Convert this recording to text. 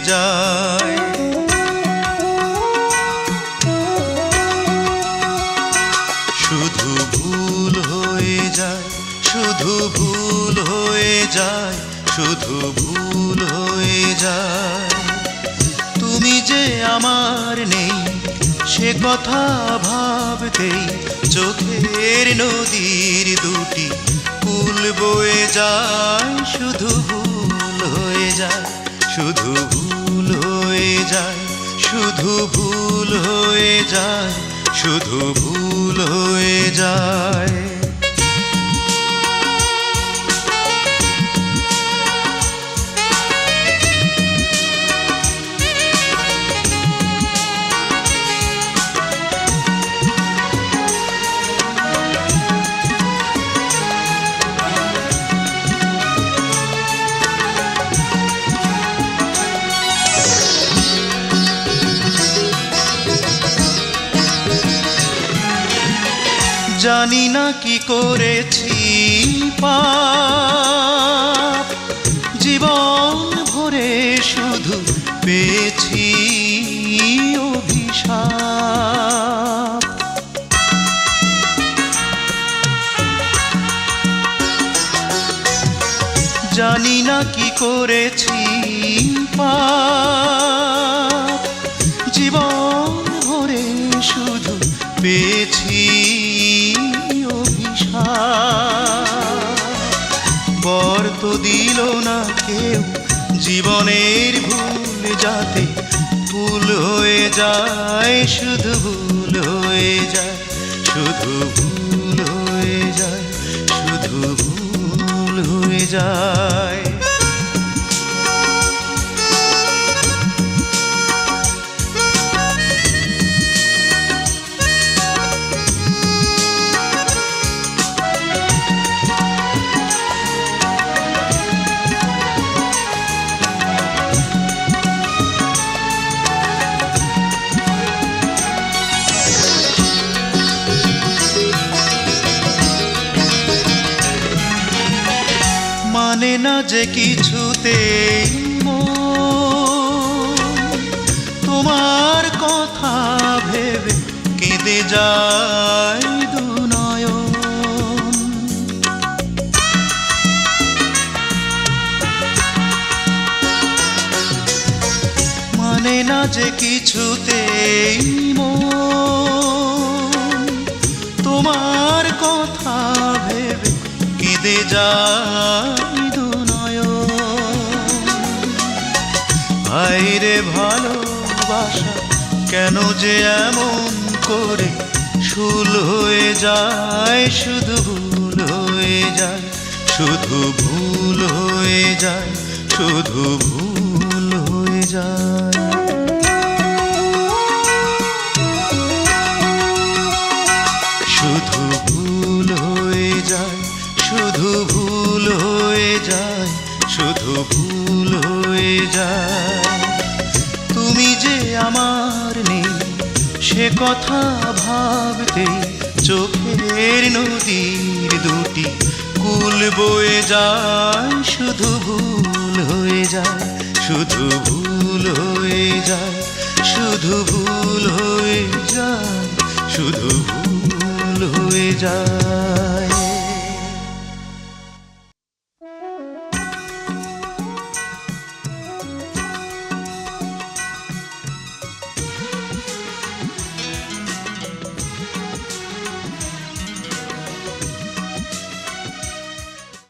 যায়। শুধু ভুল হয়ে যায়, শুধু ভুল হয়ে যায়, শুধু ভুল হয়ে যায়। তুমি যে আমার নেই সে কথা ভাবতেই চোখের নদীর দুটি কুল বয়ে যায়। শুধু ভুল হয়ে যায়, শুধু ভুল হয়ে যায়, শুধু ভুল হয়ে যায়, শুধু ভুল হয়ে যায়। জানি না কি করেছি পাপ, জীবন ভরে শুধু পেয়েছি অভিশাপ। জানি না কি করেছি পাপ, জীবন ভরে শুধু পেয়েছি বর তো দিল না কেউ জীবনের ভুল যাতে ভুল হয়ে যায়। শুধু ভুল হয়ে যায়, শুধু ভুল হয়ে যায়, শুধু ভুল হয়ে যায়। মানে না যে কিছুতেই তোমার কথা ভেবে কেঁদে যায় দুনয়ন। মানে না যে কিছুতেই তোমার কথা ভেবে কেঁদে যায় দুনয়ন। হায়রে ভালোবাসা কেন যে এমন করে শুল হয়ে যায়। শুধু ভুল হয়ে যায়, শুধু ভুল হয়ে যায়, শুধু ভুল হয়ে যায়। শুধু ভুল হয়ে যায়, শুধু ভুল হয়ে যায়, শুধু ভুল হয়ে যায়। তুমি যে আমার নেই সে কথা ভাবতেই চোখের নদীর দুটি কুল বয়ে যায়। শুধু ভুল হয়ে যায়, শুধু ভুল হয়ে যায়, শুধু ভুল হয়ে যায়, শুধু ভুল হয়ে যায়।